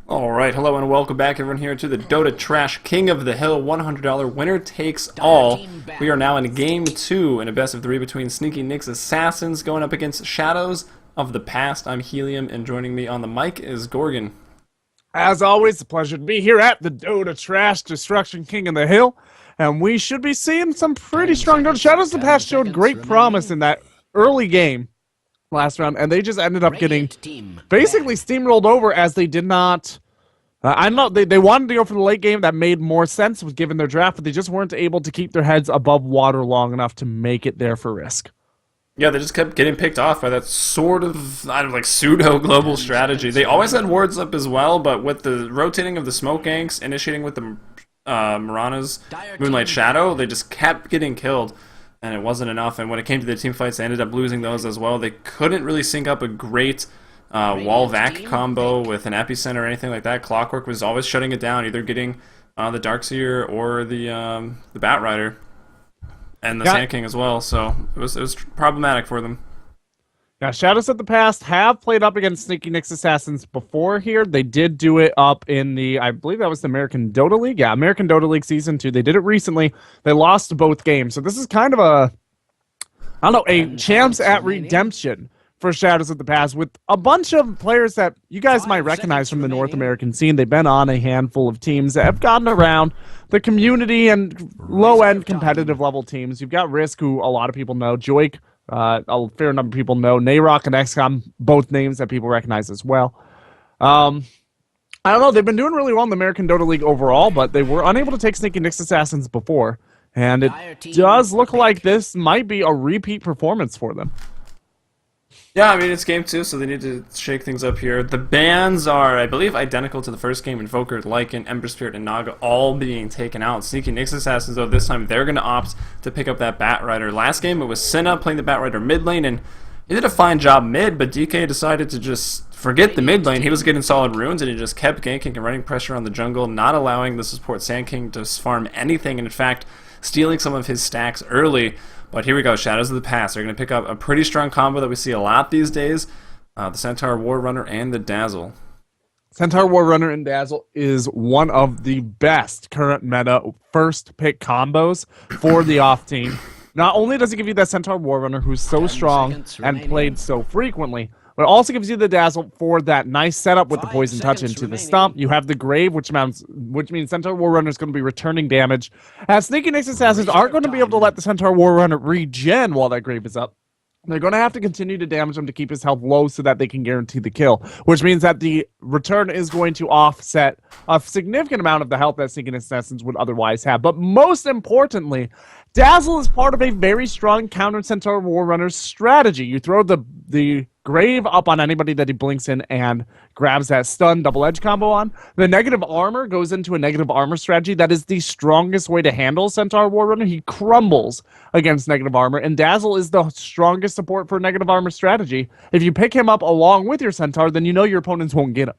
All right, hello and welcome back everyone here to the Dota Trash King of the Hill $100 winner takes all. We are now in game 2 in a best of 3 between Sneaky Nick's Assassins going up against Shadows of the Past. I'm Helium, and joining me on the mic is Gorgon. As always, it's a pleasure to be here at the Dota Trash Destruction King of the Hill, and we should be seeing some pretty strong Dota. Shadows of the Past showed great promise in that early game last round, and they just ended up getting basically steamrolled over as they did not... I don't know, they wanted to go for the late game. That made more sense with given their draft, but they just weren't able to keep their heads above water long enough to make it there for risk. Yeah, they just kept getting picked off by that sort of, I don't know, like pseudo-global strategy. They always had wards up as well, but with the rotating of the smoke ganks, initiating with the Mirana's Moonlight Shadow, they just kept getting killed, and it wasn't enough. And when it came to the team fights, they ended up losing those as well. They couldn't really sync up a great wall vac combo with an epicenter or anything like that. Clockwork was always shutting it down, either getting the Darkseer or the Bat Rider. And the Sand King as well, so it was problematic for them. Now, Shadows of the Past have played up against Sneaky Nick's Assassins before here. They did do it up in the, I believe that was the American Dota League. Yeah, American Dota League Season 2. They did it recently. They lost both games. So this is kind of a, I don't know, a chance at redemption for Shadows of the Past with a bunch of players that you guys might recognize from the North American scene. They've been on a handful of teams that have gotten around the community and low-end competitive level teams. You've got Risk, who a lot of people know, Joik, a fair number of people know, Nayrock and XCOM, both names that people recognize as well. I don't know, they've been doing really well in the American Dota League overall, but they were unable to take Sneaky Nick's Assassins before, and it does look like this might be a repeat performance for them. Yeah, I mean, it's game 2, so they need to shake things up here. The bans are, I believe, identical to the first game. Invoker, Lycan, Ember Spirit, and Naga all being taken out. Sneaky Nick's Assassins, though, this time they're going to opt to pick up that Bat Rider. Last game, it was Senna playing the Bat Rider mid lane, and he did a fine job mid, but DK decided to just forget the mid lane. He was getting solid runes, and he just kept ganking and running pressure on the jungle, not allowing the support Sand King to farm anything, and in fact, stealing some of his stacks early. But here we go, Shadows of the Past. They're going to pick up a pretty strong combo that we see a lot these days. The Centaur War Runner and the Dazzle. Centaur War Runner and Dazzle is one of the best current meta first pick combos for the off team. Not only does it give you that Centaur War Runner who's so strong and played so frequently, but it also gives you the Dazzle for that nice setup with the Poison Touch into the stomp. You have the Grave, which means Centaur War Runner is going to be returning damage. As Sneaky Nick's Assassins aren't going to be able to let the Centaur War Runner regen while that Grave is up. They're going to have to continue to damage him to keep his health low so that they can guarantee the kill, which means that the return is going to offset a significant amount of the health that Sneaky Nick's Assassins would otherwise have. But most importantly, Dazzle is part of a very strong counter Centaur War Runner strategy. You throw the Grave up on anybody that he blinks in and grabs that stun double edge combo on. The negative armor goes into a negative armor strategy. That is the strongest way to handle Centaur War Runner. He crumbles against negative armor, and Dazzle is the strongest support for negative armor strategy. If you pick him up along with your Centaur, then you know your opponents won't get him.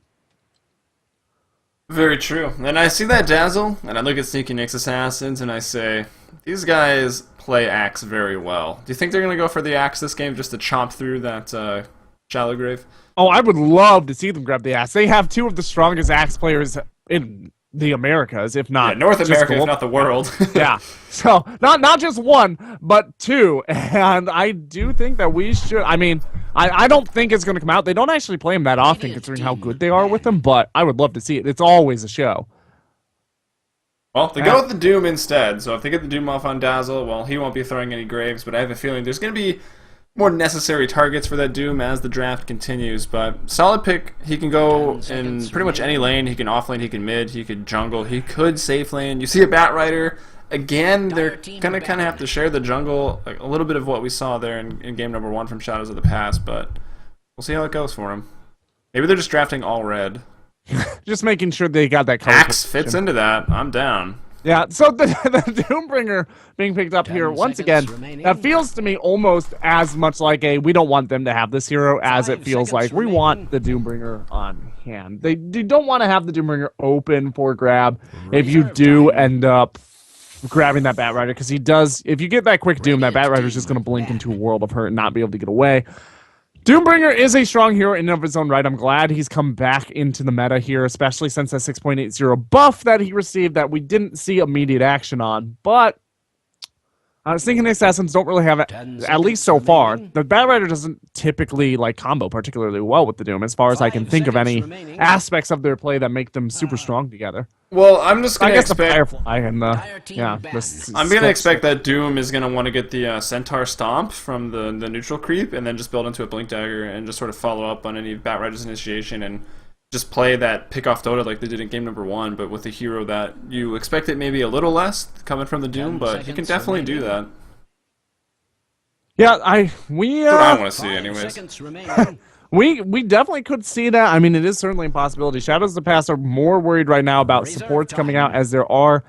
Very true. And I see that Dazzle, and I look at Sneaky Nick's Assassins, and I say, these guys play Axe very well. Do you think they're going to go for the Axe this game just to chomp through that Shallow Grave? Oh, I would love to see them grab the Axe. They have two of the strongest Axe players in the Americas, if not North America, if not the world. Yeah, so not just one, but two. And I do think that we should. I mean, I don't think it's going to come out. They don't actually play them that often, considering how good they are with them. But I would love to see it. It's always a show. Well, they go with the Doom instead. So if they get the Doom off on Dazzle, well, he won't be throwing any Graves. But I have a feeling there's going to be more necessary targets for that Doom as the draft continues, but solid pick. He can go in pretty much any lane. He can offlane, he can mid, he could jungle, he could safe lane. You see a Bat Rider, again, they're going to kind of have to share the jungle, like a little bit of what we saw there in game number 1 from Shadows of the Past, but we'll see how it goes for him. Maybe they're just drafting all red. Just making sure they got that color. Axe fits into that. I'm down. Yeah, so the Doombringer being picked up here, once again, that feels to me almost as much like a we don't want them to have this hero as it feels like we want the Doombringer on hand. They don't want to have the Doombringer open for grab if you do end up grabbing that Bat Rider, because he does, if you get that quick Doom, that Bat Rider is just going to blink into a world of hurt and not be able to get away. Doombringer is a strong hero in and of his own right. I'm glad he's come back into the meta here, especially since that 6.80 buff that he received that we didn't see immediate action on. But Sneaking Assassins don't really have it, at least so far. The Batrider doesn't typically combo particularly well with the Doom, as far as I can think of any aspects of their play that make them super strong together. Well, I'm just gonna expect the Firefly and I'm gonna expect that Doom is gonna want to get the Centaur Stomp from the neutral creep, and then just build into a Blink Dagger and just sort of follow up on any Batrider's initiation and just play that pick off Dota like they did in game number 1, but with a hero that you expect it maybe a little less coming from the Doom, but he can definitely do that. Yeah, That's what I want to see, anyways. We definitely could see that. I mean, it is certainly a possibility. Shadows of the Past are more worried right now about supports coming out, as there are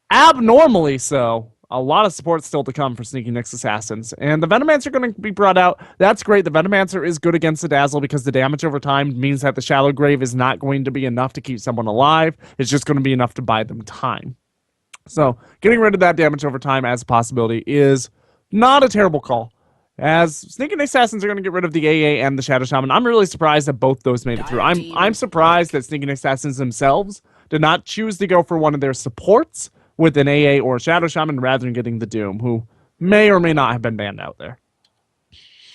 abnormally so a lot of support still to come for Sneaky Nyx Assassins. And the Venomancer are going to be brought out. That's great. The Venomancer is good against the Dazzle because the damage over time means that the Shallow Grave is not going to be enough to keep someone alive. It's just going to be enough to buy them time. So getting rid of that damage over time as a possibility is not a terrible call. As Sneaky Nyx Assassins are going to get rid of the AA and the Shadow Shaman, I'm really surprised that both those made it through. I'm surprised that Sneaky Nyx Assassins themselves did not choose to go for one of their supports with an AA or a Shadow Shaman rather than getting the Doom, who may or may not have been banned out there.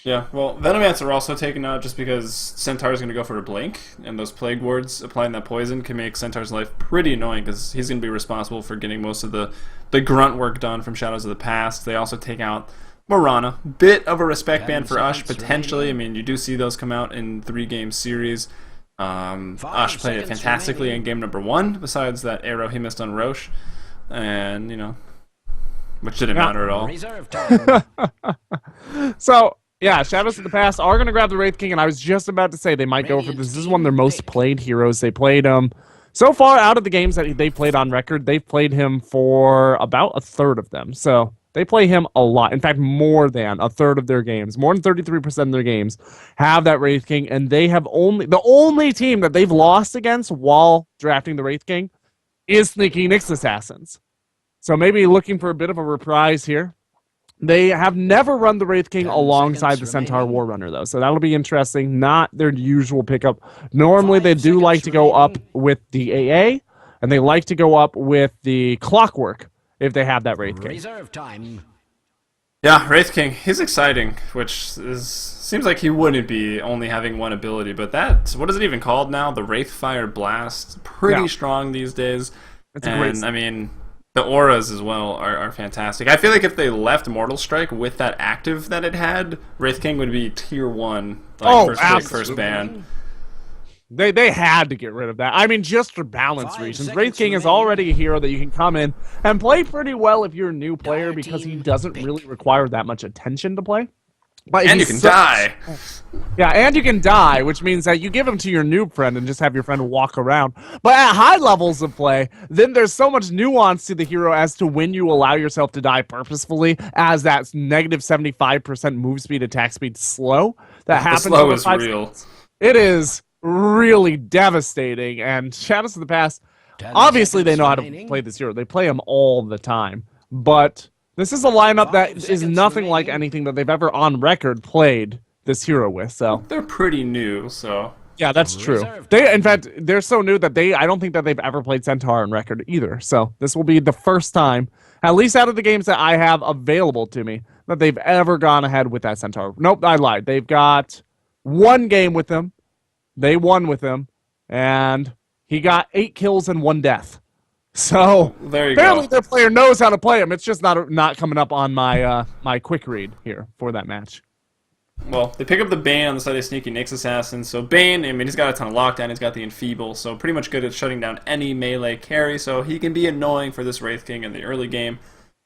Yeah, well, Venomancer are also taken out just because Centaur is going to go for a Blink, and those Plague Wards applying that poison can make Centaur's life pretty annoying because he's going to be responsible for getting most of the grunt work done from Shadows of the Past. They also take out Morana. Bit of a respect ban for Ush, potentially. I mean, you do see those come out in 3-game series. Ush played it fantastically in game number 1, besides that arrow he missed on Roche. And, which didn't matter at all. So, yeah, Shadows of the Past are going to grab the Wraith King, and I was just about to say they might go for this. This is one of their most played heroes. They played him so far out of the games that they played on record. They've played him for about a third of them. So they play him a lot. In fact, more than a third of their games, more than 33% of their games have that Wraith King, and they have the only team that they've lost against while drafting the Wraith King is Sneaky Nyx Assassins. So maybe looking for a bit of a reprise here. They have never run the Wraith King alongside the Centaur War Runner, though, so that'll be interesting. Not their usual pickup. Normally, they do like to go up with the AA, and they like to go up with the Clockwork if they have that Wraith King. Reserve time. Yeah, Wraith King, he's exciting, which seems like he wouldn't be only having one ability, but what is it even called now? The Wraithfire Blast. Pretty strong these days. It's a great. I mean, the auras as well are fantastic. I feel like if they left Mortal Strike with that active that it had, Wraith King would be tier 1. First ban. They had to get rid of that. I mean, just for balance reasons. Wraith King is already a hero that you can come in and play pretty well if you're a new player because he doesn't really require that much attention to play. But and you can die. Yeah, and you can die, which means that you give him to your noob friend and just have your friend walk around. But at high levels of play, then there's so much nuance to the hero as to when you allow yourself to die purposefully, as that negative 75% move speed, attack speed slow that happens. The slow is real. It is really devastating, and Shadows of the Past, obviously they know how to play this hero. They play him all the time, but this is a lineup that is nothing like anything that they've ever on record played this hero with. So they're pretty new, so yeah, that's true. In fact, they're so new that I don't think that they've ever played Centaur on record either. So this will be the first time, at least out of the games that I have available to me, that they've ever gone ahead with that Centaur. Nope, I lied. They've got one game with them. They won with him, and he got 8 kills and 1 death. So there you apparently go. their player knows how to play him. It's just not coming up on my my quick read here for that match. Well, they pick up the Bane on the side of Sneaky Nyx Assassin. So Bane, I mean, he's got a ton of lockdown. He's got the Enfeeble, so pretty much good at shutting down any melee carry. So he can be annoying for this Wraith King in the early game.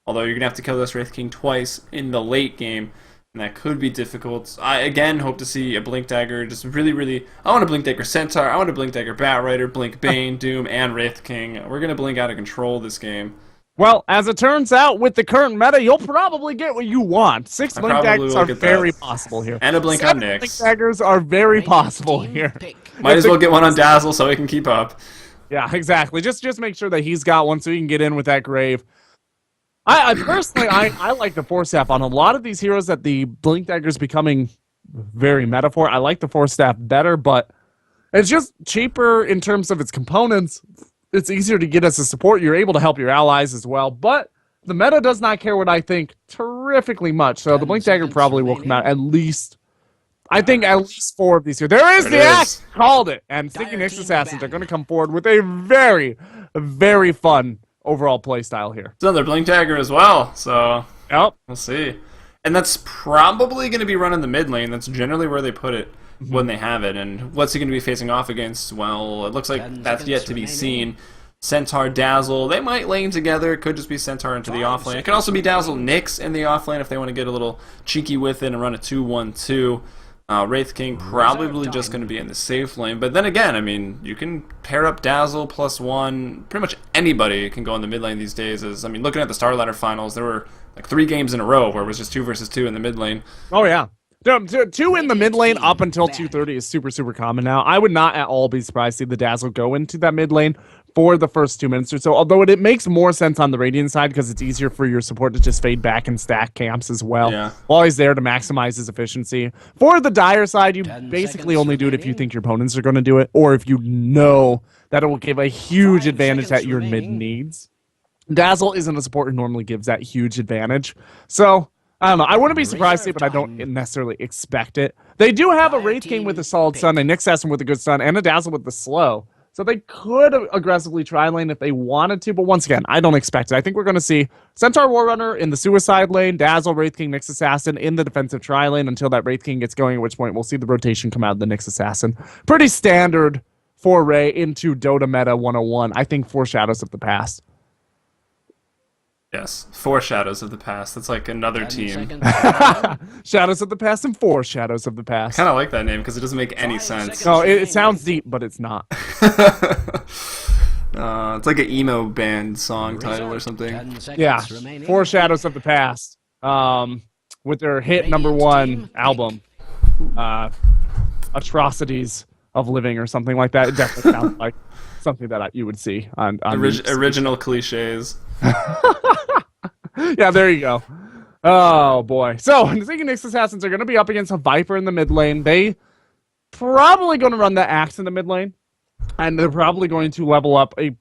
Although you're going to have to kill this Wraith King twice in the late game. And that could be difficult. I, again, hope to see a Blink Dagger. Just really... I want a Blink Dagger Centaur. I want a Blink Dagger Batrider, Blink Bane, Doom, and Wraith King. We're going to blink out of control this game. Well, as it turns out, with the current meta, you'll probably get what you want. 6 Blink Daggers are very possible here. And a Blink 7 on Nyx. Blink Daggers are very possible here. Might as well get one on Dazzle so he can keep up. Yeah, exactly. Just make sure that he's got one so he can get in with that Grave. I personally, I like the Force Staff on a lot of these heroes that the Blink Dagger is becoming very meta for. I like the Force Staff better, but it's just cheaper in terms of its components. It's easier to get as a support. You're able to help your allies as well, but the meta does not care what I think terrifically much. So the Blink Dagger probably will come out at least, I think at least 4 of these here. There is the axe! Called it! And Sneaky Nyx Assassins are going to come forward with a very, very fun overall play style here. It's another Blink Dagger as well, so Yep. we'll see. And that's probably going to be run in the mid lane. That's generally where they put it when they have it. And what's he going to be facing off against? Well, it looks like that's yet to be seen. Centaur, Dazzle, they might lane together. It could just be Centaur into the offlane. It could also be Dazzle, Nyx in the offlane if they want to get a little cheeky with it and run a 2-1-2. Wraith King probably just going to be in the safe lane. But then again, I mean, you can pair up Dazzle +1. Pretty much anybody can go in the mid lane these days. I mean, looking at the Star Ladder finals, there were like 3 games in a row where it was just 2 versus 2 in the mid lane. Oh, yeah. 2 in the mid lane up until 230 is super, super common now. I would not at all be surprised to see the Dazzle go into that mid lane for the first 2 minutes or so, although it makes more sense on the Radiant side because it's easier for your support to just fade back and stack camps as well. Yeah. While he's there to maximize his efficiency. For the Dire side, you basically only do it if you think your opponents are going to do it, or if you know that it will give a huge advantage that your mid needs. Dazzle isn't a support who normally gives that huge advantage. So, I don't know. I wouldn't be surprised to, but I don't necessarily expect it. They do have a Wraith King with a solid stun, a Nyx Assassin with a good stun, and a Dazzle with the slow. So they could aggressively try lane if they wanted to, but once again, I don't expect it. I think we're going to see Centaur Warrunner in the suicide lane, Dazzle, Wraith King, Nyx Assassin in the defensive tri lane until that Wraith King gets going, at which point we'll see the rotation come out of the Nyx Assassin. Pretty standard foray into Dota Meta 101. I think foreshadows of the past. Yes, 4 Shadows of the Past. That's like another team. Shadows of the past and 4 Shadows of the past. I kind of like that name because it doesn't make any sense. No, it sounds deep, but it's not. It's like an emo band song title or something. Yeah, 4 Shadows of the Past. With their hit #1 album, Atrocities of Living or something like that. It definitely sounds like something that you would see on Original cliches. Yeah, there you go. Oh boy. So the Sneaky Nyx Assassins are going to be up against a Viper in the mid lane. They probably going to run the Axe in the mid lane, and they're probably going to level up a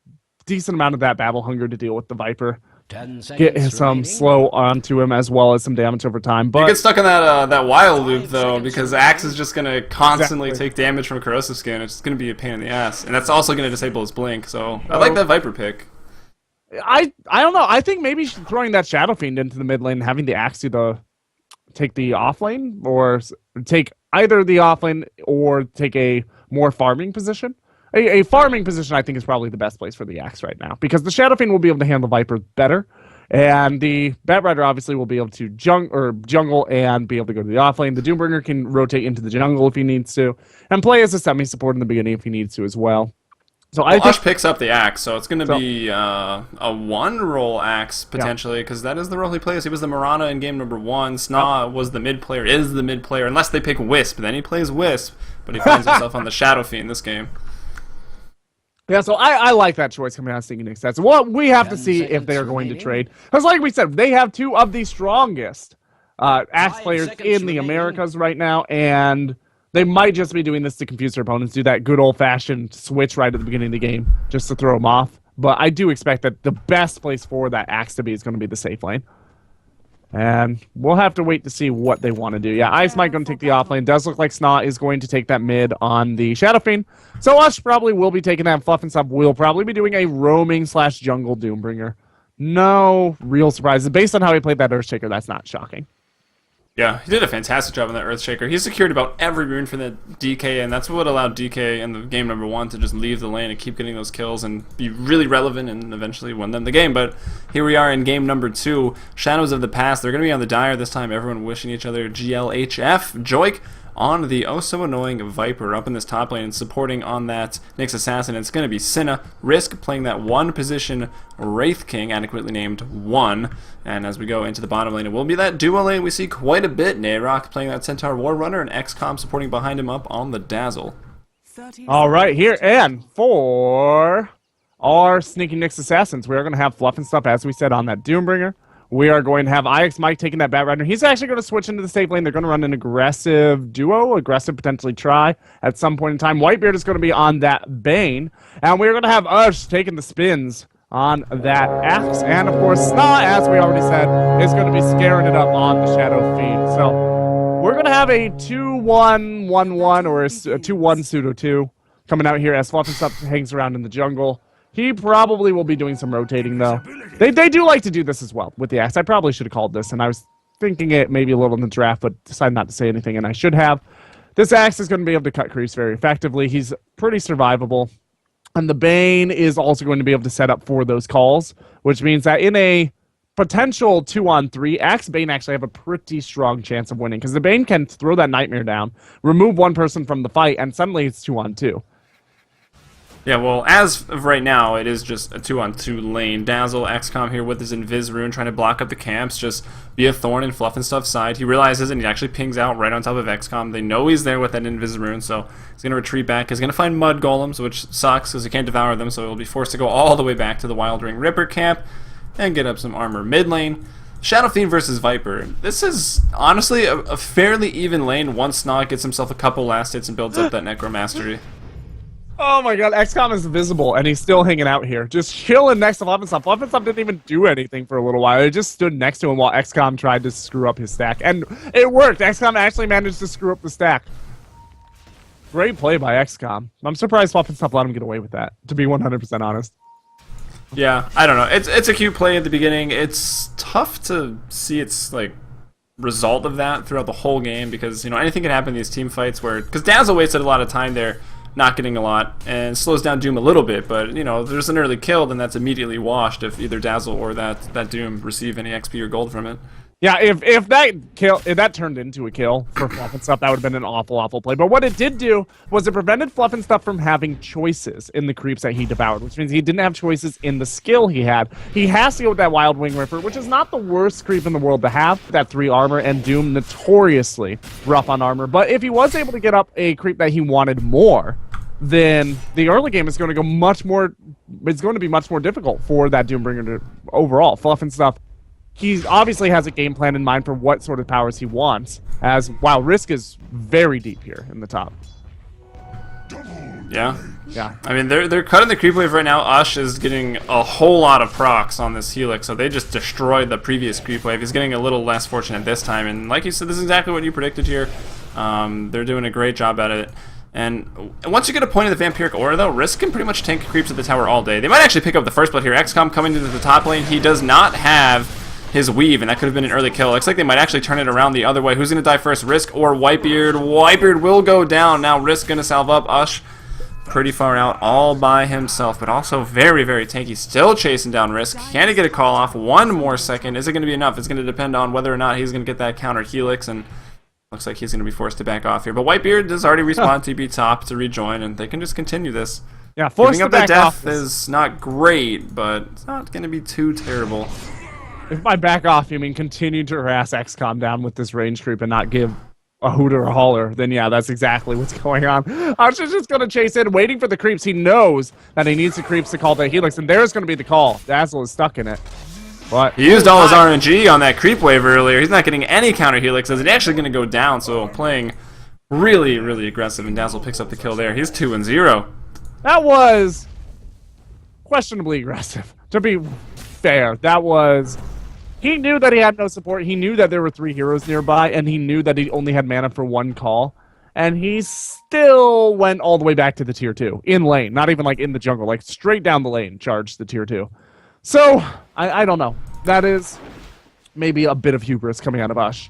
decent amount of that battle hunger to deal with the Viper. Get some slow onto him as well as some damage over time. But you get stuck in that wild loop though, because Axe is just gonna constantly take damage from Corrosive Skin. It's just gonna be a pain in the ass, and that's also gonna disable his blink. So I like that Viper pick. I don't know. I think maybe throwing that Shadow Fiend into the mid lane and having the Axe take the off lane, or take either the off lane or take a more farming position. A farming position, I think, is probably the best place for the Axe right now, because the Shadow Fiend will be able to handle Viper better, and the Bat Rider obviously will be able to jungle and be able to go to the off lane. The Doombringer can rotate into the jungle if he needs to, and play as a semi-support in the beginning if he needs to as well. So I think Ush picks up the Axe, so it's going to be a 1-role Axe, potentially, because that is the role he plays. He was the Mirana in game #1. SNA was the mid player, is the mid player, unless they pick Wisp. Then he plays Wisp, but he finds himself on the Shadow Fiend this game. Yeah, so I like that choice coming out of Sneaky Nyx Assassins. Well, we have to see if they are going to trade. Because like we said, they have 2 of the strongest Axe players in the Americas right now, and they might just be doing this to confuse their opponents, do that good old-fashioned switch right at the beginning of the game, just to throw them off. But I do expect that the best place for that Axe to be is going to be the safe lane. And we'll have to wait to see what they want to do. Yeah, Ice Mike going to take the off lane. Does look like SNA is going to take that mid on the Shadow Fiend. So Ush probably will be taking that. Fluff and Sub will probably be doing a roaming / jungle Doombringer. No real surprises. Based on how he played that Earthshaker, that's not shocking. Yeah, he did a fantastic job on that Earthshaker. He secured about every rune for the DK, and that's what allowed DK in the game #1 to just leave the lane and keep getting those kills and be really relevant and eventually win them the game. But here we are in game #2, Shadows of the Past. They're going to be on the Dire this time, everyone wishing each other GLHF. Joik on the oh-so-annoying Viper up in this top lane and supporting on that Nyx Assassin. It's going to be Cinna. Risk playing that 1-position Wraith King, adequately named 1. And as we go into the bottom lane, it will be that duo lane we see quite a bit. Nayrok playing that Centaur Warrunner and XCOM supporting behind him up on the Dazzle. All right, here, and for our Sneaky Nyx Assassins, we are going to have Fluff and Stuff, as we said, on that Doombringer. We are going to have IX Mike taking that Bat Rider. He's actually going to switch into the safe lane. They're going to run an aggressive duo, aggressive potentially try at some point in time. Whitebeard is going to be on that Bane. And we're going to have Ush taking the spins on that Axe. And, of course, SNA, as we already said, is going to be scaring it up on the Shadow Fiend. So we're going to have a 2-1-1-1 or a 2-1 pseudo-2 coming out here as Fluffenstuff hangs around in the jungle. He probably will be doing some rotating, though. They do like to do this as well with the Axe. I probably should have called this, and I was thinking it maybe a little in the draft, but decided not to say anything, and I should have. This Axe is going to be able to cut creeps very effectively. He's pretty survivable. And the Bane is also going to be able to set up for those calls, which means that in a potential 2-on-3, Axe Bane actually have a pretty strong chance of winning, because the Bane can throw that Nightmare down, remove one person from the fight, and suddenly it's 2-on-2. Yeah, well, as of right now, it is just a 2-on-2 lane. Dazzle, XCOM here with his Invis rune, trying to block up the camps, just be a thorn in Fluffenstuff's side. He realizes and he actually pings out right on top of XCOM. They know he's there with that Invis rune, so he's going to retreat back. He's going to find Mud Golems, which sucks because he can't devour them, so he'll be forced to go all the way back to the Wild Ring Ripper camp and get up some armor mid lane. Shadow Fiend versus Viper. This is honestly a fairly even lane once SNA gets himself a couple last hits and builds up that Necromastery. Oh my god, XCOM is invisible, and he's still hanging out here. Just chilling next to Fluffenstuff. Fluffenstuff didn't even do anything for a little while. He just stood next to him while XCOM tried to screw up his stack. And it worked. XCOM actually managed to screw up the stack. Great play by XCOM. I'm surprised Fluffenstuff let him get away with that, to be 100% honest. Yeah, I don't know. It's a cute play at the beginning. It's tough to see its like result of that throughout the whole game because, you know, anything can happen in these team fights where... Because Dazzle wasted a lot of time there not getting a lot, and slows down Doom a little bit, but, you know, there's an early kill, then that's immediately washed if either Dazzle or that Doom receive any XP or gold from it. Yeah, if that turned into a kill for Fluffenstuff, that would have been an awful play. But what it did do was it prevented Fluffenstuff from having choices in the creeps that he devoured, which means he didn't have choices in the skill he had. He has to go with that Wild Wing Ripper, which is not the worst creep in the world to have, that 3 armor, and Doom notoriously rough on armor. But if he was able to get up a creep that he wanted more, then the early game is going to go it's going to be much more difficult for that Doombringer to overall. Fluffenstuff, he obviously has a game plan in mind for what sort of powers he wants, as, wow, Risk is very deep here in the top. Yeah. Yeah. I mean, they're cutting the creep wave right now. Ush is getting a whole lot of procs on this Helix, so they just destroyed the previous creep wave. He's getting a little less fortunate this time, and like you said, this is exactly what you predicted here. They're doing a great job at it. And once you get a point of the Vampiric Aura, though, Risk can pretty much tank creeps at the tower all day. They might actually pick up the first blood here. XCOM coming into the top lane. He does not have his weave, and that could have been an early kill. Looks like they might actually turn it around the other way. Who's going to die first, Risk or Whitebeard? Whitebeard will go down. Now Risk going to salve up. Ush pretty far out all by himself, but also very, very tanky. Still chasing down Risk. Can he get a call off? One more second. Is it going to be enough? It's going to depend on whether or not he's going to get that counter Helix, and looks like he's going to be forced to back off here. But Whitebeard does already respawn TP top to rejoin, and they can just continue this. Yeah, forced Giving to up back that off death is not great, but it's not going to be too terrible. If by back off you mean continue to harass XCOM down with this range creep and not give a hoot or a holler, then yeah, that's exactly what's going on. Ush is just going to chase in, waiting for the creeps. He knows that he needs the creeps to call the Helix, and there's going to be the call. Dazzle is stuck in it. But he used all his RNG on that creep wave earlier. He's not getting any counter Helixes. It's actually going to go down, so playing really, really aggressive, and Dazzle picks up the kill there. He's 2-0. That was questionably aggressive, to be fair. That was... He knew that he had no support. He knew that there were 3 heroes nearby, and he knew that he only had mana for 1 call. And he still went all the way back to the tier 2, in lane, not even like in the jungle, like straight down the lane, charged the tier 2. So, I don't know. That is maybe a bit of hubris coming out of Ush.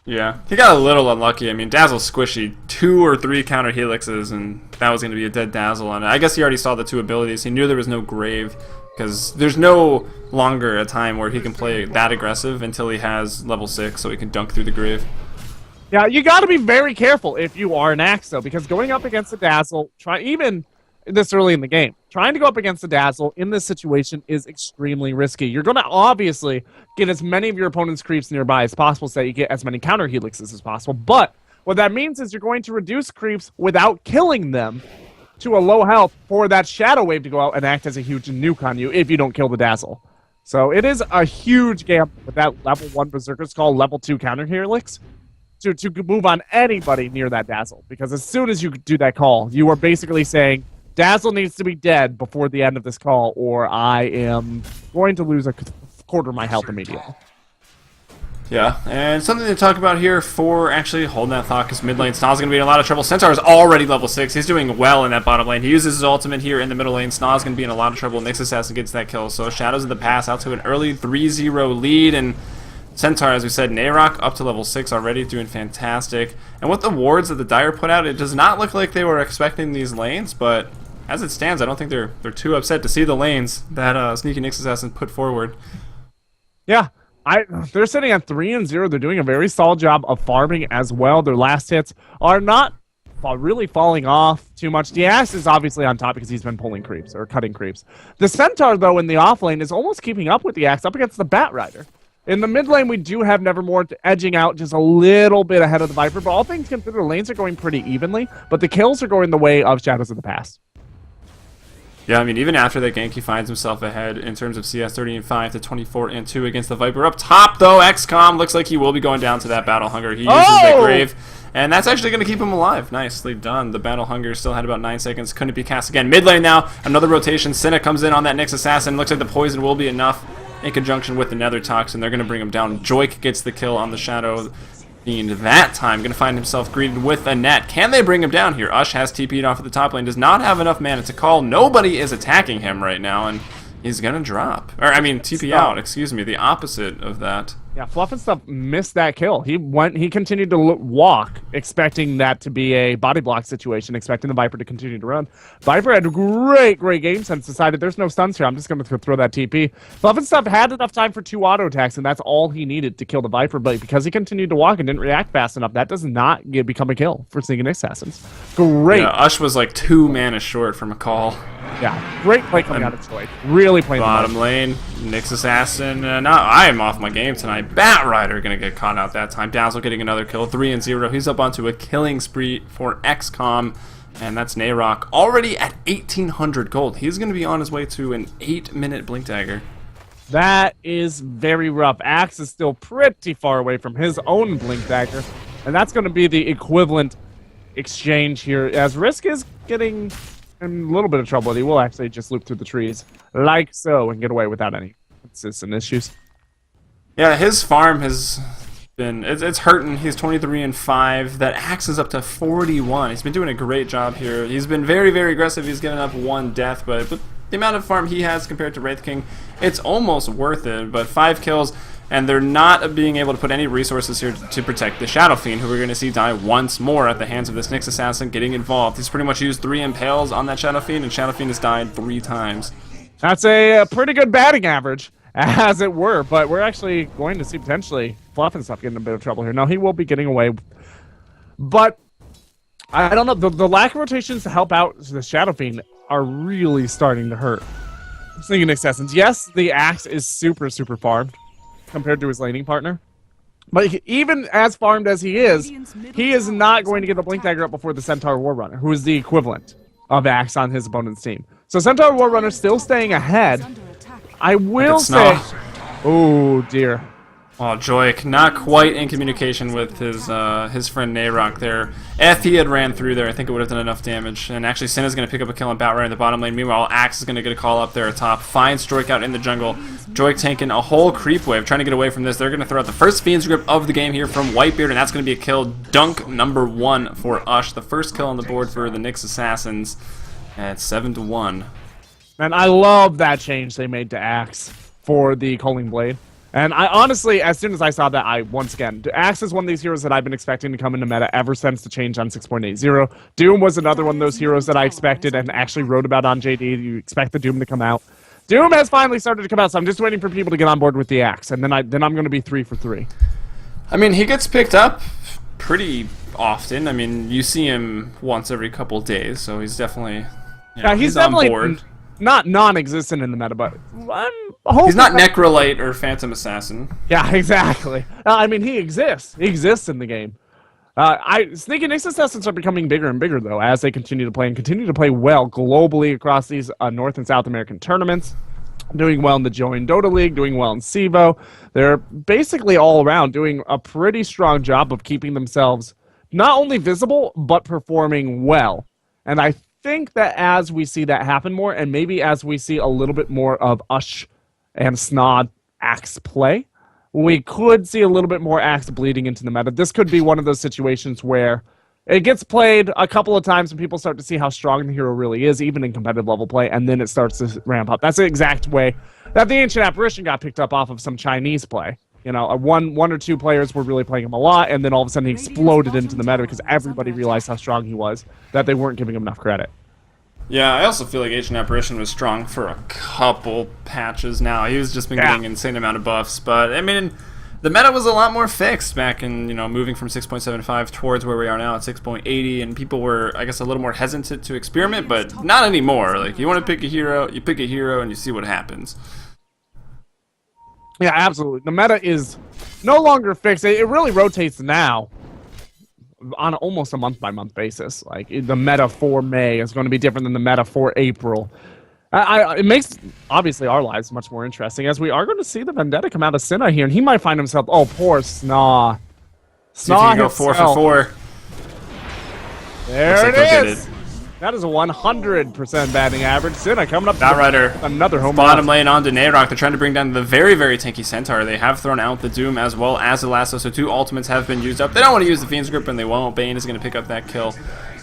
Yeah, he got a little unlucky. I mean, Dazzle's squishy. 2 or 3 counter Helixes, and that was going to be a dead Dazzle on it. I guess he already saw the 2 abilities. He knew there was no Grave, because there's no longer a time where he can play that aggressive until he has level 6, so he can dunk through the Grave. Yeah, you got to be very careful if you are an Axe, though, because going up against a Dazzle, even this early in the game, trying to go up against a Dazzle in this situation is extremely risky. You're going to obviously get as many of your opponent's creeps nearby as possible so that you get as many counter Helixes as possible, but what that means is you're going to reduce creeps without killing them to a low health for that Shadow Wave to go out and act as a huge nuke on you if you don't kill the Dazzle. So it is a huge gamble with that level 1 Berserker's Call, level 2 counter Helix to move on anybody near that Dazzle. Because as soon as you do that call, you are basically saying, Dazzle needs to be dead before the end of this call, or I am going to lose a quarter of my health immediately. Yeah, and something to talk about here for actually holding that thought, because mid lane Sna's going to be in a lot of trouble. Centaur is already level 6. He's doing well in that bottom lane. He uses his ultimate here in the middle lane. Sna's going to be in a lot of trouble. Nyx Assassin gets that kill. So Shadows of the Past out to an early 3-0 lead, and Centaur, as we said, Nayrok up to level 6 already, doing fantastic. And with the wards that the Dire put out, it does not look like they were expecting these lanes, but as it stands, I don't think they're too upset to see the lanes that Sneaky Nyx Assassin put forward. Yeah. They're sitting at 3-0. They're doing a very solid job of farming as well. Their last hits are not really falling off too much. The Axe is obviously on top because he's been pulling creeps or cutting creeps. The Centaur, though, in the off lane is almost keeping up with the Axe up against the Bat Rider. In the mid lane, we do have Nevermore edging out just a little bit ahead of the Viper, but all things considered, the lanes are going pretty evenly, but the kills are going the way of Shadows of the Past. Yeah, I mean, even after that gank, he finds himself ahead in terms of CS 30-5 to 24-2 against the Viper. Up top, though, XCOM looks like he will be going down to that Battle Hunger. He uses that Grave, and that's actually going to keep him alive. Nicely done. The Battle Hunger still had about 9 seconds. Couldn't be cast again. Mid lane now, another rotation. Senna comes in on that Nyx Assassin. Looks like the poison will be enough in conjunction with the Nether Toxin. They're going to bring him down. Joik gets the kill on the Shadow Fiend that time. Going to find himself greeted with a net. Can they bring him down here? Ush has TP'd off at the top lane. Does not have enough mana to call. Nobody is attacking him right now, and he's going to drop. Or, I mean, TP out, excuse me. The opposite of that. Yeah, Fluff and Stuff missed that kill. He continued to walk, expecting that to be a body block situation, expecting the Viper to continue to run. Viper had a great game sense, decided there's no stuns here. I'm just going to throw that TP. Fluff and Stuff had enough time for 2 auto attacks, and that's all he needed to kill the Viper. But because he continued to walk and didn't react fast enough, that does not become a kill for Sneaky Nyx Assassins. Great. Yeah, Ush was like 2 mana short from a call. Yeah, great play coming out of Joik. Really playing bottom lane. Nyx Assassin. No, I am off my game tonight. Bat Rider gonna get caught out that time. Dazzle getting another kill. 3-0. He's up onto a killing spree for XCOM, and that's Nayrok already at 1,800 gold. He's gonna be on his way to an 8-minute Blink Dagger. That is very rough. Axe is still pretty far away from his own Blink Dagger, and that's going to be the equivalent exchange here, as Risk is getting in a little bit of trouble. He will actually just loop through the trees like so and get away without any consistent issues. Yeah, his farm has been it's hurting. He's 23-5. That Axe is up to 41. He's been doing a great job here. He's been very aggressive. He's given up 1 death, but the amount of farm he has compared to Wraith King, it's almost worth it. But 5 kills, and they're not being able to put any resources here to protect the Shadow Fiend, who we're going to see die once more at the hands of this Nyx Assassin getting involved. He's pretty much used 3 impales on that Shadow Fiend, and Shadow Fiend has died 3 times. That's a pretty good batting average, as it were, but we're actually going to see potentially Fluff and Stuff getting in a bit of trouble here. Now, he will be getting away, but I don't know. The lack of rotations to help out the Shadow Fiend are really starting to hurt. Sneaky Nyx Assassins. Yes, the Axe is super farmed compared to his laning partner, but even as farmed as he is not going to get the Blink Dagger up before the Centaur War Runner, who is the equivalent of Axe on his opponent's team. So Centaur War Runner still staying ahead. I will say... Oh, dear. Oh, Joik, not quite in communication with his friend Nayrok there. If he had ran through there, I think it would have done enough damage. And actually, Senna's going to pick up a kill on Batrider in the bottom lane. Meanwhile, Axe is going to get a call up there atop. Finds Joik out in the jungle. Joik tanking a whole creep wave, trying to get away from this. They're going to throw out the first Fiend's Grip of the game here from Whitebeard, and that's going to be a kill. Dunk number 1 for Ush. The first kill on the board for the Nyx Assassins at 7-1. And I love that change they made to Axe for the Culling Blade. And I honestly, as soon as I saw that, once again, Axe is one of these heroes that I've been expecting to come into meta ever since the change on 6.80. Doom was another one of those heroes that I expected and actually wrote about on JD. You expect the Doom to come out. Doom has finally started to come out, so I'm just waiting for people to get on board with the Axe, and then I'm going to be 3 for 3. I mean, he gets picked up pretty often. I mean, you see him once every couple days, so he's definitely he's definitely on board. Not non-existent in the meta, but I'm hoping he's not Necrolite or Phantom Assassin. Yeah, exactly. I mean, he exists. He exists in the game. Sneaky Nyx Assassins are becoming bigger and bigger, though, as they continue to play and continue to play well globally across these North and South American tournaments. doing well in the Join Dota League, doing well in SIVO. They're basically all around doing a pretty strong job of keeping themselves not only visible, but performing well. And I think that as we see that happen more, and maybe as we see a little bit more of Ush and SNA Axe play, we could see a little bit more Axe bleeding into the meta. This could be one of those situations where it gets played a couple of times and people start to see how strong the hero really is, even in competitive level play, and then it starts to ramp up. That's the exact way that the Ancient Apparition got picked up off of some Chinese play. You know, one or two players were really playing him a lot, and then all of a sudden he exploded into the meta because everybody realized how strong he was, that they weren't giving him enough credit. Yeah, I also feel like Ancient Apparition was strong for a couple patches now. He was just been getting an insane amount of buffs, but I mean, the meta was a lot more fixed back in, you know, moving from 6.75 towards where we are now at 6.80, and people were, I guess, a little more hesitant to experiment, but not anymore. Like, you want to pick a hero, you pick a hero, and you see what happens. Yeah, absolutely. The meta is no longer fixed. It really rotates now on almost a month-by-month basis. Like, the meta for May is going to be different than the meta for April. It makes, obviously, our lives much more interesting, as we are going to see the Vendetta come out of SNA here, and he might find himself, oh, poor SNA. SNA go 4 for 4. There it is. That is a 100% batting average. SNA coming up. Batrider. Another home bottom lane on to Nayrok. They're trying to bring down the very, very tanky Centaur. They have thrown out the Doom as well as the Lasso, so 2 ultimates have been used up. They don't want to use the Fiend's Grip, and they won't. Bane is going to pick up that kill.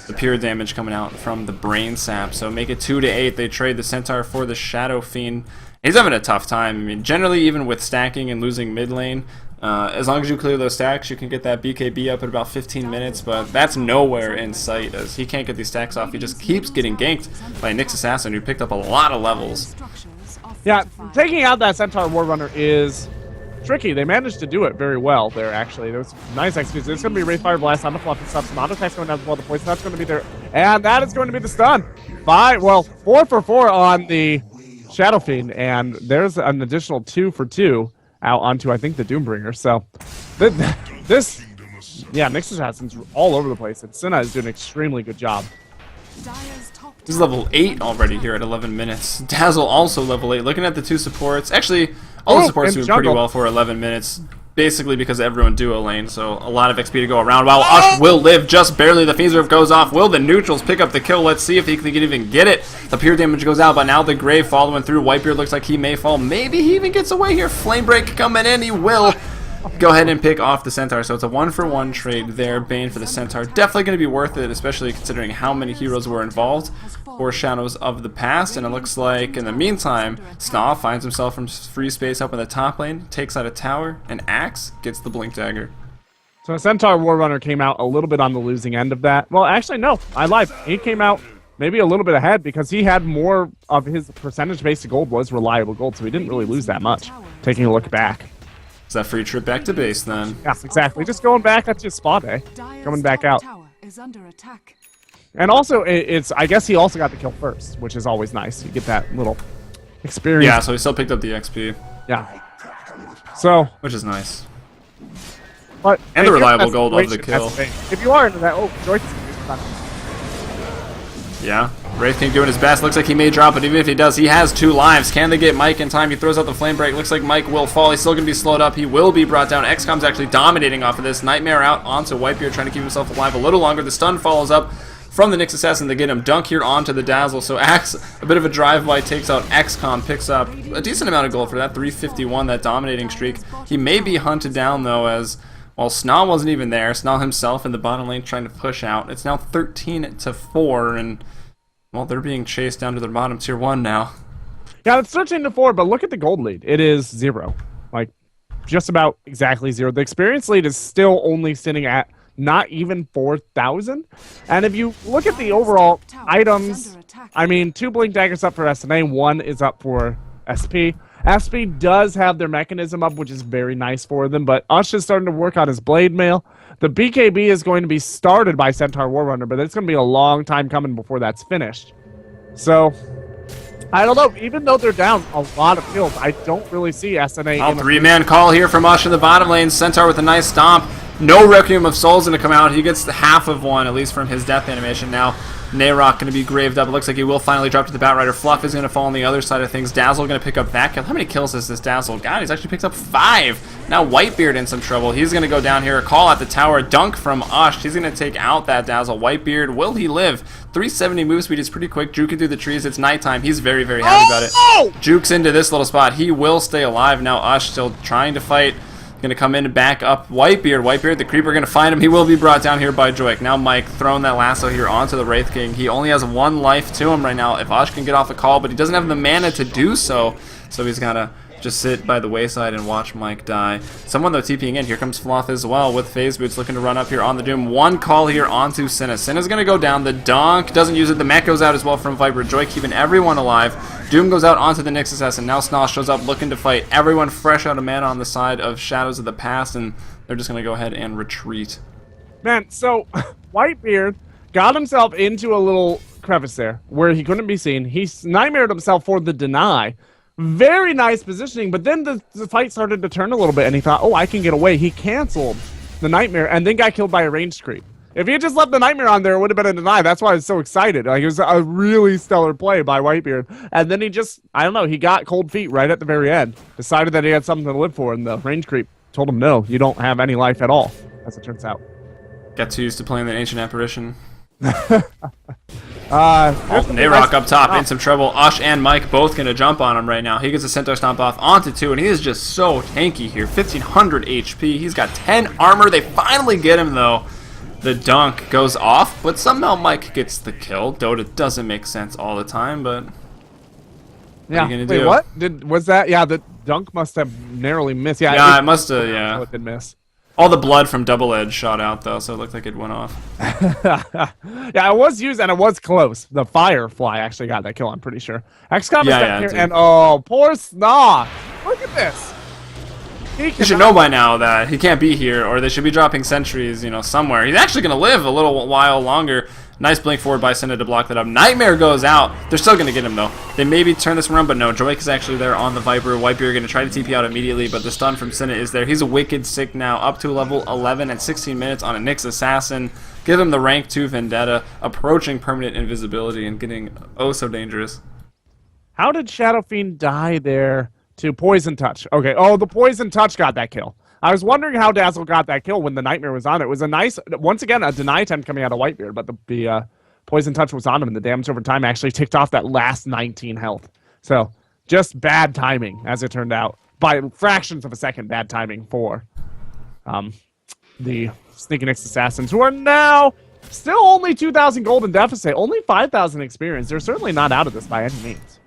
The pure damage coming out from the Brain Sap. So make it 2 to 8. They trade the Centaur for the Shadow Fiend. He's having a tough time. I mean, generally, even with stacking and losing mid lane, as long as you clear those stacks, you can get that BKB up at about 15 minutes, but that's nowhere in sight as he can't get these stacks off. He just keeps getting ganked by Nyx Assassin, who picked up a lot of levels. Yeah, taking out that Centaur Warrunner is tricky. They managed to do it very well there, actually. There was nice execution. There's going to be Wraith Fire Blast on the fluffy stuff. Some auto attacks going down as well. The poison that's going to be there. And that is going to be the stun. 4 for 4 on the Shadow Fiend. And there's an additional 2 for 2 out onto, I think, the Doombringer. So, this, yeah, Nyx Assassin's all over the place. And SNA is doing an extremely good job. He's level 8 already here at 11 minutes. Dazzle also level 8. Looking at the 2 supports. Actually, all the supports doing pretty well for 11 minutes. Basically because everyone duo lane, so a lot of XP to go around. While Ush will live just barely. The Fiend's Grip goes off. Will the neutrals pick up the kill? Let's see if he can even get it. The pure damage goes out, but now the Grave following through. Whitebeard looks like he may fall. Maybe he even gets away here. Flame Break coming in. He will go ahead and pick off the Centaur. So it's a 1-for-1 trade there. Bane for the Centaur. Definitely going to be worth it, especially considering how many heroes were involved for Shadows of the Past. And it looks like, in the meantime, SNA finds himself from free space up in the top lane, takes out a tower, and Axe gets the Blink Dagger. So Centaur Warrunner came out a little bit on the losing end of that. Well, actually, no. I lied. He came out maybe a little bit ahead because he had more of his percentage-based gold was reliable gold, so he didn't really lose that much, taking a look back. Is that free trip back to base then? Yeah, exactly. Just going back, that's just spa day. Coming back out. And also, I guess he also got the kill first, which is always nice. You get that little experience. Yeah, so he still picked up the XP. Yeah. So. Which is nice. But and the reliable gold of the kill. If you are into that, oh, Joyce is yeah. Wraith King doing his best. Looks like he may drop it. Even if he does, he has 2 lives. Can they get Mike in time? He throws out the Flame Break. Looks like Mike will fall. He's still going to be slowed up. He will be brought down. XCOM's actually dominating off of this. Nightmare out onto Whitebeard, trying to keep himself alive a little longer. The stun follows up from the Nyx Assassin to get him. Dunk here onto the Dazzle. So Axe, a bit of a drive-by, takes out XCOM, picks up a decent amount of gold for that 351, that dominating streak. He may be hunted down, though, as... well, SNA wasn't even there. SNA himself in the bottom lane trying to push out. It's now 13 to 4, and... well, they're being chased down to their bottom tier 1 now. Yeah, it's 13 to 4, but look at the gold lead. It is 0. Like, just about exactly 0. The experience lead is still only sitting at not even 4,000. And if you look at the overall items, I mean, 2 Blink Daggers up for SNA, 1 is up for SP. SP does have their mechanism up, which is very nice for them, but Ush is starting to work on his Blade Mail. The BKB is going to be started by Centaur Warrunner, but it's going to be a long time coming before that's finished. So, I don't know. Even though they're down a lot of kills, I don't really see SNA. Oh, 3-man call here from Ush in the bottom lane. Centaur with a nice stomp. No Requiem of Souls going to come out. He gets half of one, at least from his death animation. Now, Nayrok going to be graved up. It looks like he will finally drop to the Batrider. Fluff is going to fall on the other side of things. Dazzle going to pick up that kill. How many kills has this Dazzle got? He's actually picked up 5. Now Whitebeard in some trouble. He's going to go down here. A call at the tower. Dunk from Ush. He's going to take out that Dazzle. Whitebeard, will he live? 370 move speed is pretty quick. Juking through the trees. It's nighttime. He's very, very happy about it. Jukes into this little spot. He will stay alive. Now Ush still trying to fight. Gonna come in and back up Whitebeard. Whitebeard, the creeper, gonna find him. He will be brought down here by Joik. Now Mike throwing that lasso here onto the Wraith King. He only has 1 life to him right now. If Ush can get off a call, but he doesn't have the mana to do so. So he's gotta just sit by the wayside and watch Mike die. Someone though TPing in. Here comes Fluff as well with Phase Boots looking to run up here on the Doom. 1 call here onto SNA. SNA's gonna go down. The Dunk doesn't use it. The mech goes out as well from Viper. Joik keeping everyone alive. Doom goes out onto the Nyx Assassin. Now SNA shows up looking to fight. Everyone fresh out of mana on the side of Shadows of the Past, and they're just going to go ahead and retreat. Man, so Whitebeard got himself into a little crevice there where he couldn't be seen. He nightmared himself for the deny. Very nice positioning, but then the fight started to turn a little bit, and he thought, oh, I can get away. He canceled the nightmare and then got killed by a ranged creep. If he had just left the nightmare on there, it would have been a deny. That's why I was so excited. Like, it was a really stellar play by Whitebeard. And then he just, I don't know, he got cold feet right at the very end. Decided that he had something to live for, and the range creep told him, no, you don't have any life at all, as it turns out. Got too used to playing the Ancient Apparition. Nayrok up top in some trouble. Ush and Mike both going to jump on him right now. He gets a Centaur Stomp off onto 2, and he is just so tanky here. 1,500 HP. He's got 10 armor. They finally get him, though. The Dunk goes off, but somehow Mike gets the kill. Dota doesn't make sense all the time, but yeah. What are you gonna Wait, do? what? Was that? Yeah, the Dunk must have narrowly missed. Yeah, it must have, yeah. It did miss. All the blood from Double Edge shot out, though, so it looked like it went off. Yeah, it was used, and it was close. The Firefly actually got that kill, I'm pretty sure. XCOM is down here, and oh, poor SNA. Look at this. He should know by now that he can't be here, or they should be dropping sentries, you know, somewhere. He's actually going to live a little while longer. Nice blink forward by SNA to block that up. Nightmare goes out. They're still going to get him, though. They maybe turn this around, but no. Joik is actually there on the Viper. Whitebeard going to try to TP out immediately, but the stun from SNA is there. He's a wicked sick now, up to level 11 at 16 minutes on a Nyx Assassin. Give him the rank 2 Vendetta, approaching permanent invisibility and getting oh so dangerous. How did Shadow Fiend die there to Poison Touch? Okay, oh, the Poison Touch got that kill. I was wondering how Dazzle got that kill when the Nightmare was on it. It was a nice, once again, a deny attempt coming out of Whitebeard, but the Poison Touch was on him, and the damage over time actually ticked off that last 19 health. So, just bad timing, as it turned out. By fractions of a second, bad timing for the Sneaky Nyx Assassins, who are now still only 2,000 gold in deficit, only 5,000 experience. They're certainly not out of this by any means.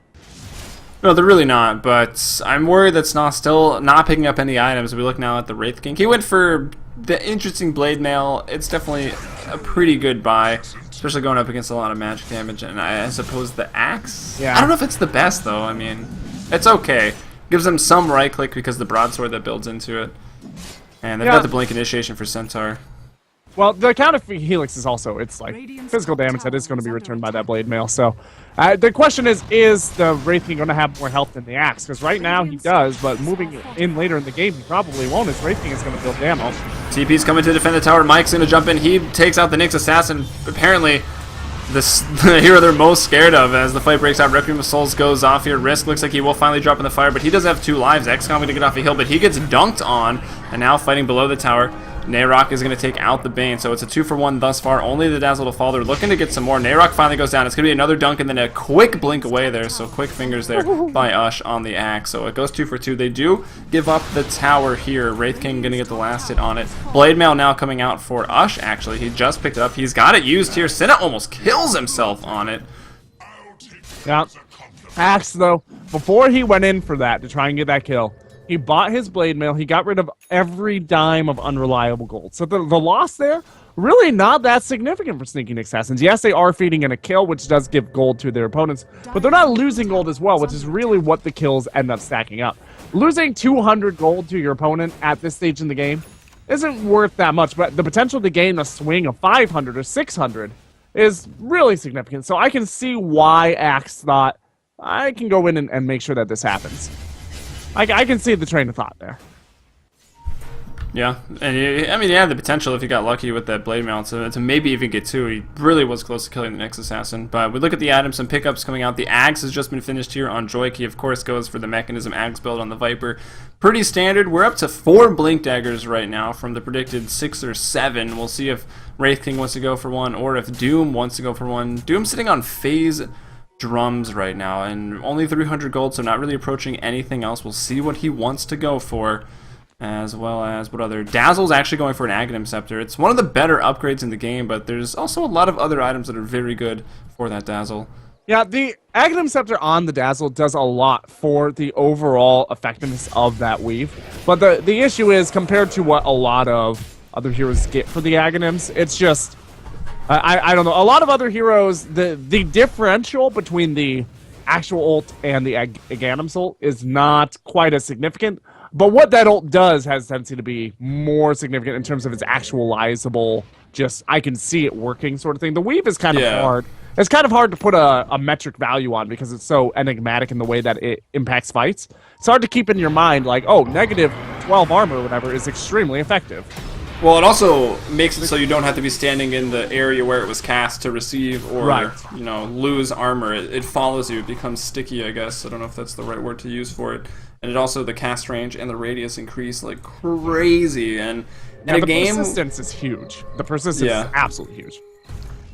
No, they're really not, but I'm worried that SNA still not picking up any items. We look now at the Wraith King. He went for the interesting Blade Mail. It's definitely a pretty good buy, especially going up against a lot of magic damage, and I suppose the Axe? Yeah. I don't know if it's the best, though. I mean, it's okay. Gives them some right-click because the broadsword that builds into it. And they've got the Blink Initiation for Centaur. Well, the counter for Helix is also, it's like physical damage that is going to be returned by that Blade Mail. So the question is the Wraith King going to have more health than the Axe? Because right now he does, but moving in later in the game he probably won't. His Wraith King is going to build ammo. TP's coming to defend the tower. Mike's going to jump in. He takes out the Nyx Assassin. Apparently the hero they're most scared of as the fight breaks out. Requiem of Souls goes off here. Risk looks like he will finally drop in the fire, but he does have 2 lives. XCOM going to get off a hill, but he gets dunked on, and now fighting below the tower. Nayrok is going to take out the Bane, so it's a 2-for-1 thus far. Only the Dazzle to fall. They're looking to get some more. Nayrok finally goes down. It's going to be another dunk and then a quick blink away there, so quick fingers there by Ush on the Axe. So it goes 2-for-2. They do give up the tower here. Wraith King going to get the last hit on it. Blade Mail now coming out for Ush, actually. He just picked it up. He's got it used here. SNA almost kills himself on it. Yeah. Axe, though, before he went in for that to try and get that kill, he bought his Blade Mail. He got rid of every dime of unreliable gold. So the loss there, really not that significant for Sneaky Nyx Assassins. Yes, they are feeding in a kill, which does give gold to their opponents, but they're not losing gold as well, which is really what the kills end up stacking up. Losing 200 gold to your opponent at this stage in the game isn't worth that much, but the potential to gain a swing of 500 or 600 is really significant. So I can see why Axe thought, I can go in and make sure that this happens. I can see the train of thought there. Yeah, and I mean, he had the potential if he got lucky with that blade mail to maybe even get 2. He really was close to killing the next assassin. But we look at the items and pickups coming out. The Axe has just been finished here on Joik. He, of course, goes for the Mechanism Axe build on the Viper. Pretty standard. We're up to 4 Blink Daggers right now from the predicted 6 or 7. We'll see if Wraith King wants to go for one or if Doom wants to go for one. Doom's sitting on Phase Drums right now and only 300 gold, so not really approaching anything else. We'll see what he wants to go for. As well as what other... Dazzle's actually going for an Aghanim Scepter. It's one of the better upgrades in the game, but there's also a lot of other items that are very good for that Dazzle. Yeah, the Aghanim Scepter on the Dazzle does a lot for the overall effectiveness of that weave. But the issue is, compared to what a lot of other heroes get for the Aghanims, it's just... I don't know. A lot of other heroes, the differential between the actual ult and the Aghanim ult is not quite as significant. But what that ult does has a tendency to be more significant in terms of its actualizable, just I can see it working sort of thing. The weave is kind of hard. It's kind of hard to put a metric value on because it's so enigmatic in the way that it impacts fights. It's hard to keep in your mind like, oh, negative 12 armor or whatever is extremely effective. Well, it also makes it so you don't have to be standing in the area where it was cast to receive or, you know, lose armor. It follows you. It becomes sticky, I guess. I don't know if that's the right word to use for it. And it also, the cast range and the radius increase like crazy. And in a game... the persistence is huge. The persistence is absolutely huge.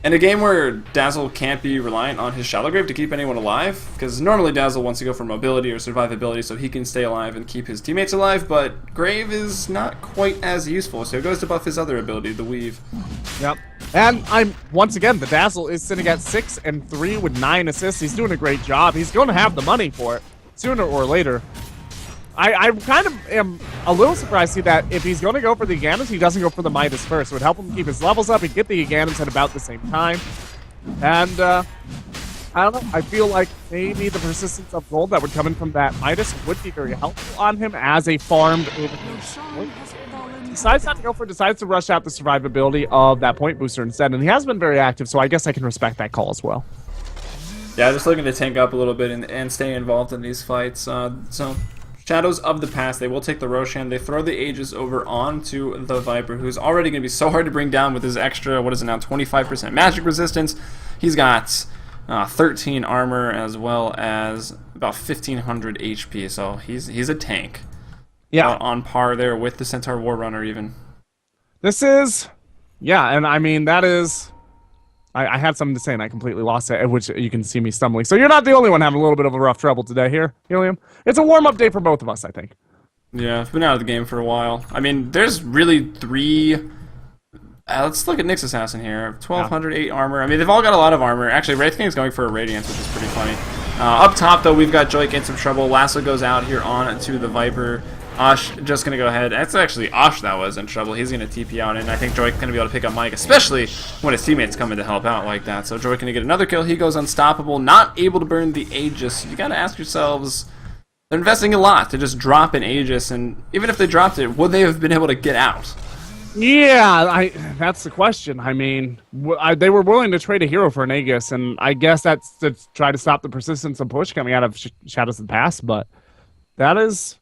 In a game where Dazzle can't be reliant on his Shallow Grave to keep anyone alive, because normally Dazzle wants to go for mobility or survivability so he can stay alive and keep his teammates alive, but Grave is not quite as useful, so it goes to buff his other ability, the Weave. Yep. And once again, the Dazzle is sitting at 6 and 3 with 9 assists. He's doing a great job. He's going to have the money for it sooner or later. I kind of am a little surprised to see that if he's going to go for the Aghanim's, he doesn't go for the Midas first. It would help him keep his levels up and get the Aghanim's at about the same time. And, I don't know, I feel like maybe the persistence of gold that would come in from that Midas would be very helpful on him as a farmed decides not to go for it, decides to rush out the survivability of that point booster instead, and he has been very active, so I guess I can respect that call as well. Yeah, just looking to tank up a little bit and stay involved in these fights. So... Shadows of the Past, they will take the Roshan, they throw the Aegis over onto the Viper, who's already going to be so hard to bring down with his extra, what is it now, 25% magic resistance. He's got 13 armor as well as about 1500 HP, so he's a tank. Yeah. On par there with the Centaur Warrunner even. This is, yeah, and I mean, that is... I had something to say and I completely lost it, which you can see me stumbling. So you're not the only one having a little bit of a rough trouble today here, Helium. It's a warm-up day for both of us, I think. Yeah, I've been out of the game for a while. I mean, there's really 3... let's look at Nyx Assassin here. 1208 armor. I mean, they've all got a lot of armor. Actually, Wraith King's going for a Radiance, which is pretty funny. Up top, though, we've got Joik in some trouble. Lasso goes out here on to the Viper. Osh just going to go ahead. That's actually Osh that was in trouble. He's going to TP out, and I think Joik's going to be able to pick up Mike, especially when his teammates come in to help out like that. So Joik going to get another kill. He goes unstoppable, not able to burn the Aegis. You got to ask yourselves, they're investing a lot to just drop an Aegis, and even if they dropped it, would they have been able to get out? Yeah, that's the question. I mean, they were willing to trade a hero for an Aegis, and I guess that's to try to stop the persistence and push coming out of Shadows of the Past, but that is...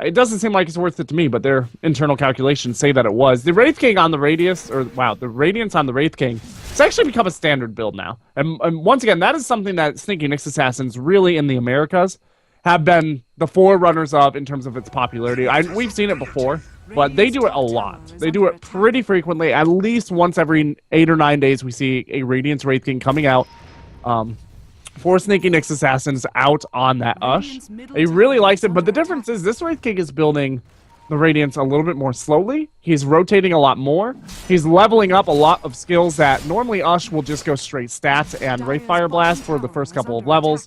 It doesn't seem like it's worth it to me, but their internal calculations say that it was. The Wraith King on the Radius, or wow, the Radiance on the Wraith King, it's actually become a standard build now. And once again, that is something that Sneaky Nyx Assassins really in the Americas have been the forerunners of in terms of its popularity. We've seen it before, but they do it a lot. They do it pretty frequently. At least once every 8 or 9 days, we see a Radiance Wraith King coming out. For Sneaky Nyx Assassins out on that Ush. He really likes it, but the difference is this Wraith King is building the Radiance a little bit more slowly. He's rotating a lot more. He's leveling up a lot of skills that normally Ush will just go straight stats and Wraith Fire Blast for the first couple of levels.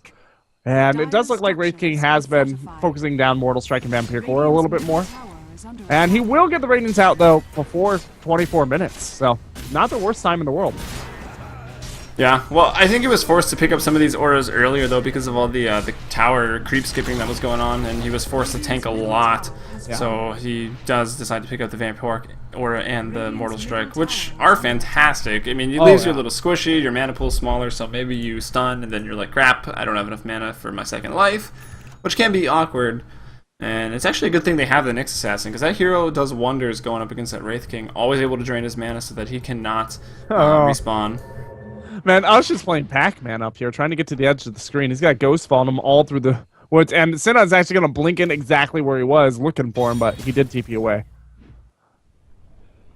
And it does look like Wraith King has been focusing down Mortal Strike and Vampiric Aura a little bit more. And he will get the Radiance out, though, before 24 minutes. So, not the worst time in the world. Yeah, well, I think he was forced to pick up some of these auras earlier, though, because of all the tower creep skipping that was going on, and he was forced to tank a lot. Yeah. So he does decide to pick up the Vampiric Aura and the Mortal Strike, which are fantastic. I mean, it leaves you a little squishy, your mana pool's smaller, so maybe you stun, and then you're like, crap, I don't have enough mana for my second life, which can be awkward. And it's actually a good thing they have the Nyx Assassin, because that hero does wonders going up against that Wraith King. Always able to drain his mana so that he cannot respawn. Man, I was just playing Pac-Man up here, trying to get to the edge of the screen. He's got Ghost following him all through the woods, and SNA is actually going to blink in exactly where he was, looking for him, but he did TP away.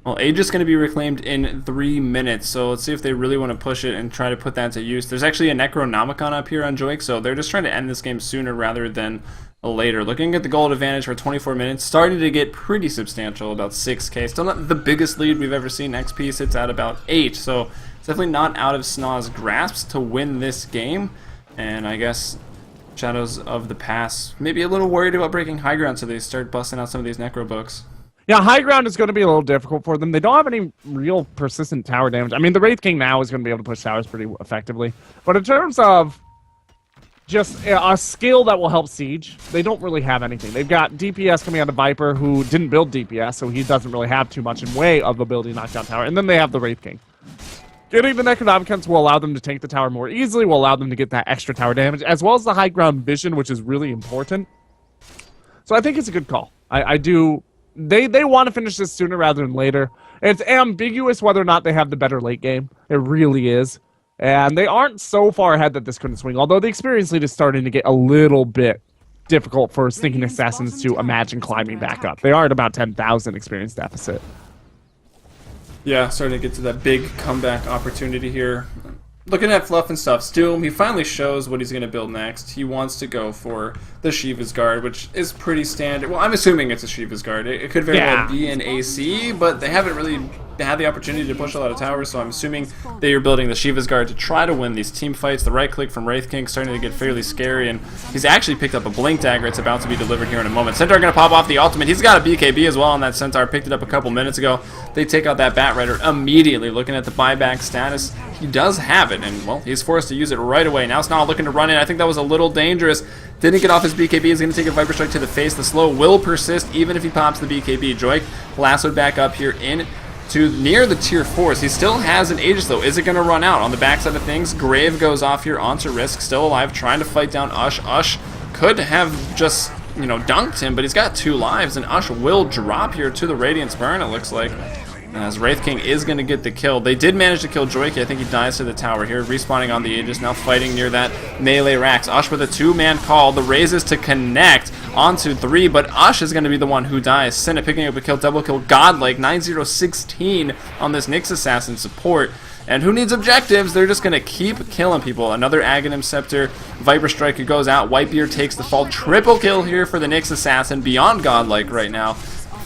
Well, Age is going to be reclaimed in 3 minutes, so let's see if they really want to push it and try to put that to use. There's actually a Necronomicon up here on Joik, so they're just trying to end this game sooner rather than later. Looking at the gold advantage for 24 minutes, starting to get pretty substantial, about 6k. Still not the biggest lead we've ever seen. XP sits at about 8, so it's definitely not out of SNA's grasp to win this game. And I guess Shadows of the Past maybe a little worried about breaking high ground, so they start busting out some of these Necro books. Yeah, high ground is going to be a little difficult for them. They don't have any real persistent tower damage. I mean, the Wraith King now is going to be able to push towers pretty effectively. But in terms of just a skill that will help Siege, they don't really have anything. They've got DPS coming out of Viper, who didn't build DPS, so he doesn't really have too much in way of ability to knock down tower. And then they have the Wraith King. Getting the Necronomicons will allow them to tank the tower more easily, will allow them to get that extra tower damage, as well as the high ground vision, which is really important. So I think it's a good call. I do... They want to finish this sooner rather than later. It's ambiguous whether or not they have the better late game. It really is. And they aren't so far ahead that this couldn't swing, although the experience lead is starting to get a little bit difficult for Sneaking Assassins to imagine climbing back up. They are at about 10,000 experience deficit. Yeah, starting to get to that big comeback opportunity here. Looking at Fluff and stuff, Stoom, he finally shows what he's going to build next. He wants to go for the Shiva's Guard, which is pretty standard. Well, I'm assuming it's a Shiva's Guard. It could very well be an AC, but they haven't really had the opportunity to push a lot of towers, so I'm assuming they are building the Shiva's Guard to try to win these team fights. The right click from Wraith King starting to get fairly scary, and he's actually picked up a Blink Dagger. It's about to be delivered here in a moment. Centaur going to pop off the ultimate. He's got a BKB as well on that Centaur. Picked it up a couple minutes ago. They take out that Bat Rider immediately. Looking at the buyback status, he does have it, and, well, he's forced to use it right away. Now Sna looking to run in. I think that was a little dangerous. Didn't get off his BKB. He's going to take a Viper Strike to the face. The slow will persist even if he pops the BKB. Joik lassoed back up here in to near the tier 4s. He still has an Aegis though. Is it going to run out? On the backside of things, Grave goes off here onto Risk, still alive, trying to fight down Ush. Ush could have just, you know, dunked him, but he's got 2 lives, and Ush will drop here to the Radiance Burn, it looks like. As Wraith King is going to get the kill. They did manage to kill Joiki. I think he dies to the tower here. Respawning on the Aegis, now fighting near that melee Rax. Ush with a 2-man call. The raises to connect onto 3, but Ush is going to be the one who dies. Senna picking up a kill, double kill, godlike. 9-0-16 on this Nyx Assassin support. And who needs objectives? They're just going to keep killing people. Another Aghanim Scepter. Viper Striker goes out. Whitebeard takes the fall. Triple kill here for the Nyx Assassin. Beyond godlike right now.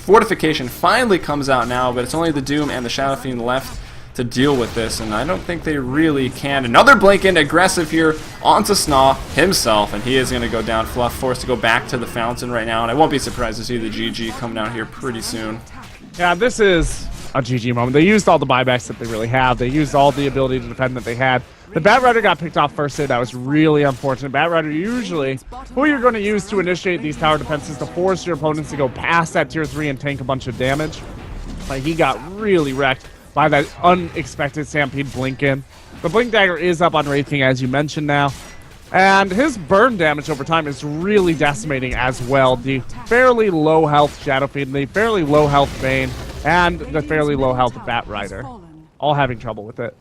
Fortification finally comes out now, but it's only the Doom and the Shadow Fiend left to deal with this, and I don't think they really can. Another blink in, aggressive here onto Sna himself, and he is going to go down. Fluff forced to go back to the fountain right now, and I won't be surprised to see the GG come down here pretty soon. Yeah, this is a GG moment. They used all the buybacks that they really have. They used all the ability to defend that they had. The Bat Rider got picked off first hit. That was really unfortunate. Bat Rider usually who you're going to use to initiate these tower defenses to force your opponents to go past that tier 3 and tank a bunch of damage. Like, he got really wrecked by that unexpected Stampede blink in. The Blink Dagger is up on Wraith King, as you mentioned now. And his burn damage over time is really decimating as well. The fairly low health Shadow Fiend, the fairly low health Bane, and the fairly low health Bat Rider. All having trouble with it.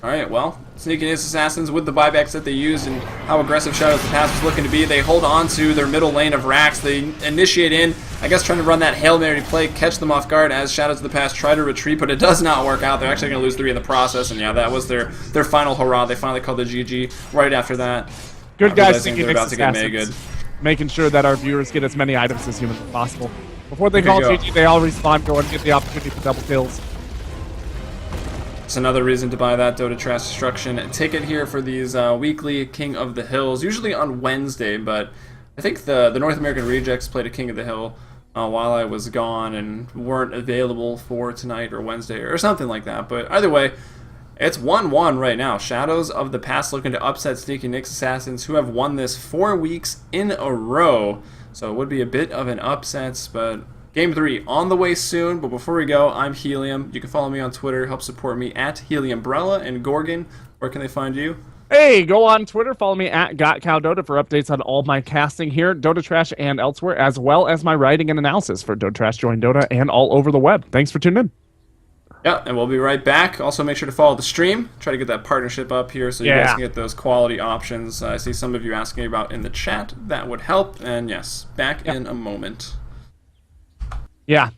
Alright, well, Sneaking Assassins with the buybacks that they used and how aggressive Shadows of the Past was looking to be, they hold on to their middle lane of Rax. They initiate in, I guess trying to run that Hail Mary play, catch them off guard as Shadows of the Past try to retreat, but it does not work out. They're actually going to lose 3 in the process, and yeah, that was their final hurrah. They finally called the GG right after that. Good guys, they're about to get made good. Making sure that our viewers get as many items as humanly possible. Before they call GG, they all respawn, go and get the opportunity for double kills. It's another reason to buy that Dota Trash Destruction ticket here for these weekly King of the Hills, usually on Wednesday, but I think the North American Rejects played a King of the Hill while I was gone and weren't available for tonight or Wednesday or something like that. But either way, it's 1-1 right now. Shadows of the Past looking to upset Sneaky Nyx Assassins, who have won this 4 weeks in a row. So it would be a bit of an upset, but Game 3 on the way soon, but before we go, I'm Helium. You can follow me on Twitter, help support me at Heliumbrella, and Gorgon. Where can they find you? Hey, go on Twitter, follow me at GotCowDota for updates on all my casting here, Dota Trash and elsewhere, as well as my writing and analysis for Dota Trash, Join Dota, and all over the web. Thanks for tuning in. Yeah, and we'll be right back. Also, make sure to follow the stream. Try to get that partnership up here so you guys can get those quality options. I see some of you asking about in the chat. That would help. And yes, back in a moment. Yeah.